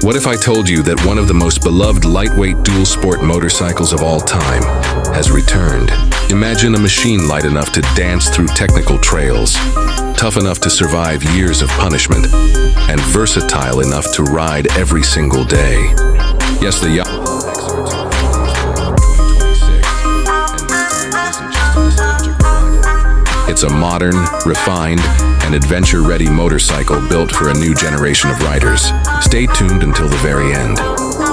What if I told you that one of the most beloved lightweight dual sport motorcycles of all time has returned? Imagine a machine light enough to dance through technical trails, tough enough to survive years of punishment, and versatile enough to ride every single day. Yes, the Yamaha XR250 It's a modern, refined, and adventure-ready motorcycle built for a new generation of riders. Stay tuned until the very end,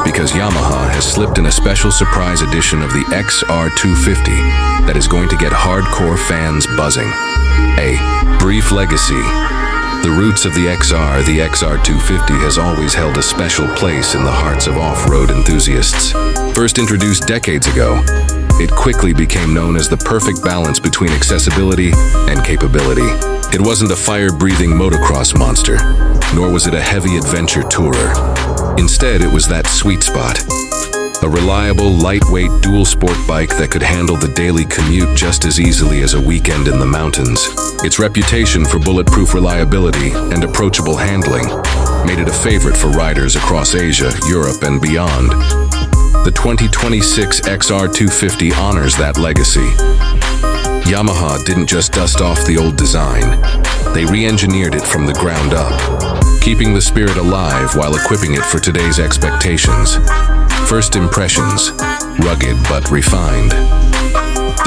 because Yamaha has slipped in a special surprise edition of the XR250 that is going to get hardcore fans buzzing. A brief legacy. The roots of the XR250 has always held a special place in the hearts of off-road enthusiasts. First introduced decades ago, it quickly became known as the perfect balance between accessibility and capability. It wasn't a fire-breathing motocross monster, nor was it a heavy adventure tourer. Instead, it was that sweet spot. A reliable, lightweight dual-sport bike that could handle the daily commute just as easily as a weekend in the mountains. Its reputation for bulletproof reliability and approachable handling made it a favorite for riders across Asia, Europe, and beyond. The 2026 XR250 honors that legacy. Yamaha didn't just dust off the old design. They re-engineered it from the ground up, keeping the spirit alive while equipping it for today's expectations. First impressions, rugged but refined.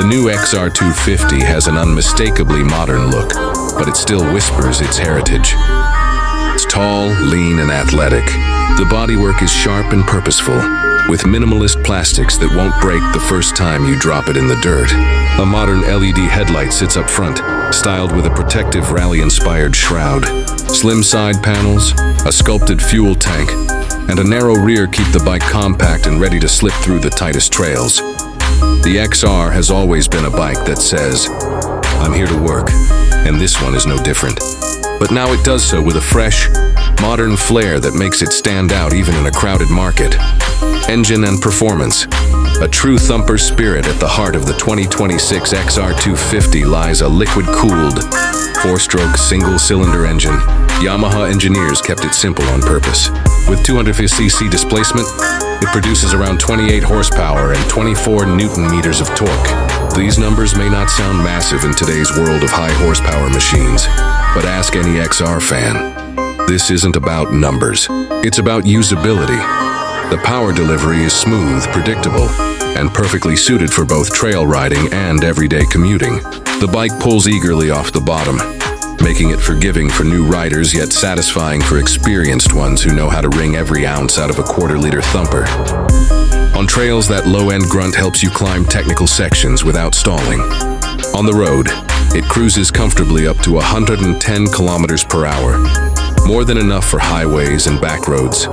The new XR250 has an unmistakably modern look, but it still whispers its heritage. It's tall, lean, and athletic. The bodywork is sharp and purposeful, with minimalist plastics that won't break the first time you drop it in the dirt. A modern LED headlight sits up front, styled with a protective rally-inspired shroud. Slim side panels, a sculpted fuel tank, and a narrow rear keep the bike compact and ready to slip through the tightest trails. The XR has always been a bike that says, "I'm here to work," and this one is no different. But now it does so with a fresh, modern flair that makes it stand out even in a crowded market. Engine and performance. A true thumper spirit at the heart of the 2026 XR250 lies a liquid-cooled, 4-stroke single-cylinder engine. Yamaha engineers kept it simple on purpose. With 250cc displacement, it produces around 28 horsepower and 24 newton-meters of torque. These numbers may not sound massive in today's world of high-horsepower machines, but ask any XR fan. This isn't about numbers. It's about usability. The power delivery is smooth, predictable, and perfectly suited for both trail riding and everyday commuting. The bike pulls eagerly off the bottom, making it forgiving for new riders yet satisfying for experienced ones who know how to wring every ounce out of a quarter-liter thumper. On trails, that low-end grunt helps you climb technical sections without stalling. On the road, it cruises comfortably up to 110 kilometers per hour, more than enough for highways and back roads.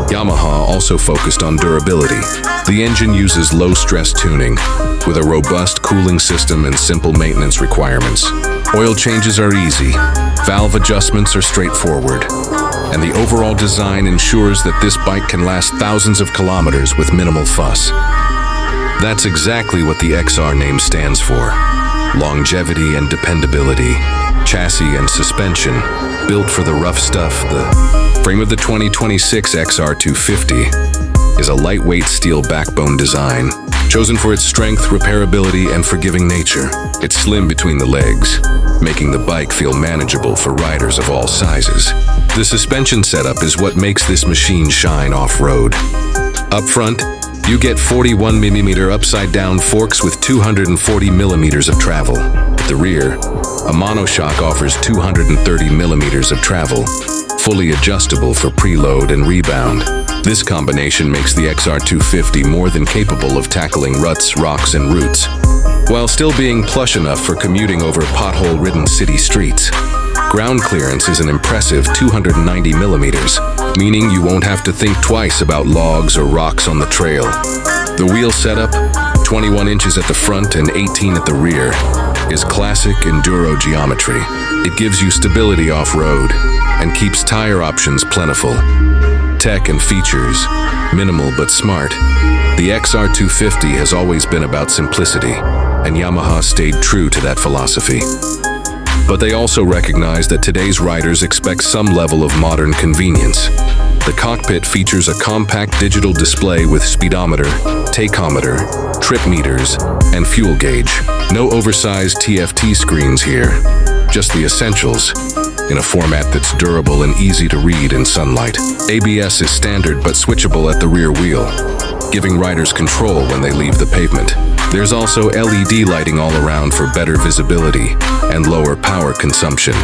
Yamaha also focused on durability. The engine uses low-stress tuning, with a robust cooling system and simple maintenance requirements. Oil changes are easy, valve adjustments are straightforward, and the overall design ensures that this bike can last thousands of kilometers with minimal fuss. That's exactly what the XR name stands for. Longevity and dependability. Chassis and suspension, built for the rough stuff. The frame of the 2026 XR250 is a lightweight steel backbone design, chosen for its strength, repairability, and forgiving nature. It's slim between the legs, making the bike feel manageable for riders of all sizes. The suspension setup is what makes this machine shine off-road. Up front, you get 41mm upside-down forks with 240mm of travel. At the rear, a monoshock offers 230mm of travel, fully adjustable for preload and rebound. This combination makes the XR250 more than capable of tackling ruts, rocks, and roots, while still being plush enough for commuting over pothole-ridden city streets. Ground clearance is an impressive 290mm, meaning you won't have to think twice about logs or rocks on the trail. The wheel setup, 21 inches at the front and 18 at the rear, is classic enduro geometry. It gives you stability off-road and keeps tire options plentiful. Tech and features, minimal but smart. The XR250 has always been about simplicity, and Yamaha stayed true to that philosophy. But they also recognize that today's riders expect some level of modern convenience. The cockpit features a compact digital display with speedometer, tachometer, trip meters, and fuel gauge. No oversized TFT screens here, just the essentials, in a format that's durable and easy to read in sunlight. ABS is standard but switchable at the rear wheel, giving riders control when they leave the pavement. There's also LED lighting all around for better visibility and lower power consumption.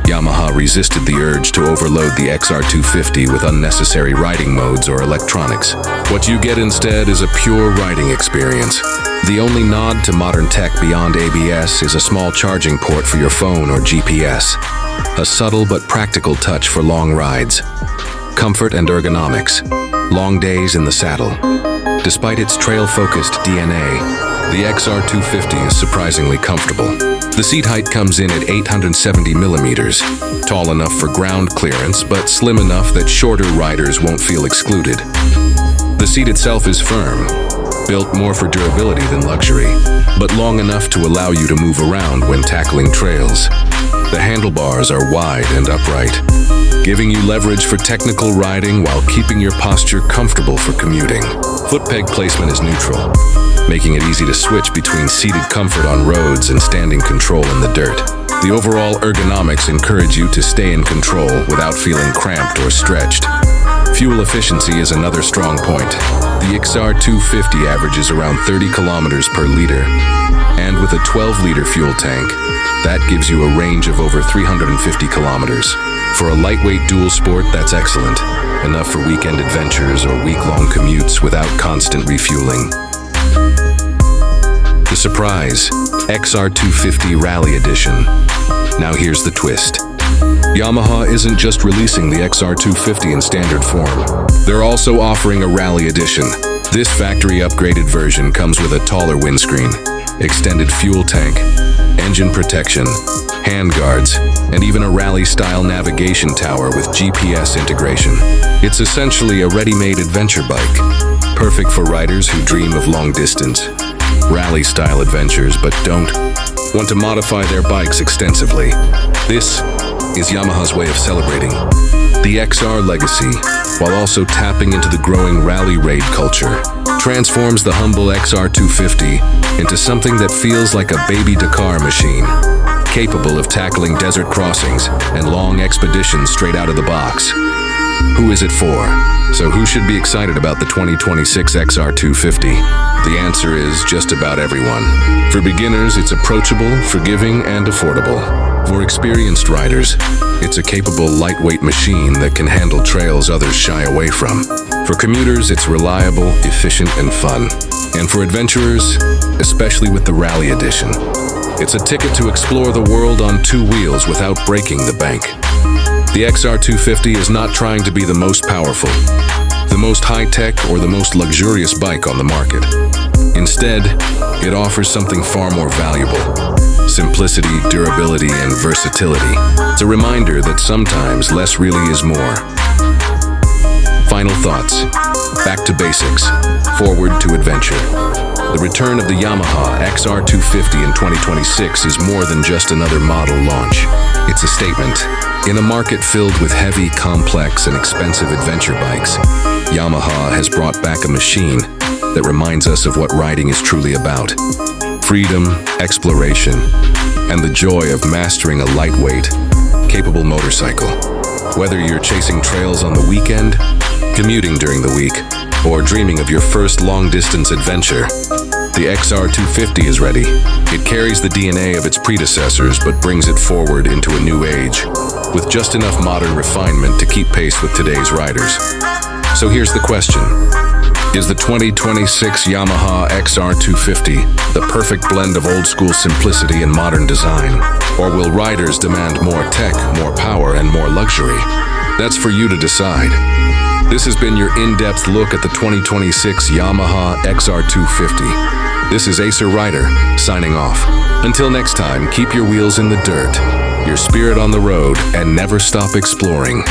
Yamaha resisted the urge to overload the XR250 with unnecessary riding modes or electronics. What you get instead is a pure riding experience. The only nod to modern tech beyond ABS is a small charging port for your phone or GPS. A subtle but practical touch for long rides. Comfort and ergonomics. Long days in the saddle. Despite its trail-focused DNA, the XR250 is surprisingly comfortable. The seat height comes in at 870 millimeters, tall enough for ground clearance, but slim enough that shorter riders won't feel excluded. The seat itself is firm, built more for durability than luxury, but long enough to allow you to move around when tackling trails. The handlebars are wide and upright, giving you leverage for technical riding while keeping your posture comfortable for commuting. Foot peg placement is neutral, making it easy to switch between seated comfort on roads and standing control in the dirt. The overall ergonomics encourage you to stay in control without feeling cramped or stretched. Fuel efficiency is another strong point. The XR250 averages around 30 kilometers per liter, and with a 12-liter fuel tank, that gives you a range of over 350 kilometers. For a lightweight dual sport, that's excellent. Enough for weekend adventures or week-long commutes without constant refueling. The surprise, XR250 Rally Edition. Now here's the twist. Yamaha isn't just releasing the XR250 in standard form. They're also offering a Rally Edition. This factory-upgraded version comes with a taller windscreen, extended fuel tank, engine protection, handguards, and even a rally-style navigation tower with GPS integration. It's essentially a ready-made adventure bike, perfect for riders who dream of long-distance, rally-style adventures but don't want to modify their bikes extensively. This is Yamaha's way of celebrating the XR legacy, while also tapping into the growing rally raid culture. Transforms the humble XR250 into something that feels like a baby Dakar machine, capable of tackling desert crossings and long expeditions straight out of the box. Who is it for? So who should be excited about the 2026 XR250? The answer is just about everyone. For beginners, it's approachable, forgiving, and affordable. For experienced riders, it's a capable, lightweight machine that can handle trails others shy away from. For commuters, it's reliable, efficient, and fun. And for adventurers, especially with the Rally Edition, it's a ticket to explore the world on two wheels without breaking the bank. The XR250 is not trying to be the most powerful, the most high-tech, or the most luxurious bike on the market. Instead, it offers something far more valuable: simplicity, durability, and versatility. It's a reminder that sometimes less really is more. Final thoughts. Back to basics. Forward to adventure. The return of the Yamaha XR250 in 2026 is more than just another model launch. It's a statement. In a market filled with heavy, complex, and expensive adventure bikes, Yamaha has brought back a machine that reminds us of what riding is truly about: freedom, exploration, and the joy of mastering a lightweight, capable motorcycle. Whether you're chasing trails on the weekend, commuting during the week, or dreaming of your first long-distance adventure, the XR250 is ready. It carries the DNA of its predecessors but brings it forward into a new age, with just enough modern refinement to keep pace with today's riders. So here's the question. Is the 2026 Yamaha XR250 the perfect blend of old-school simplicity and modern design? Or will riders demand more tech, more power, and more luxury? That's for you to decide. This has been your in-depth look at the 2026 Yamaha XR250. This is Acer Rider, signing off. Until next time, keep your wheels in the dirt, your spirit on the road, and never stop exploring.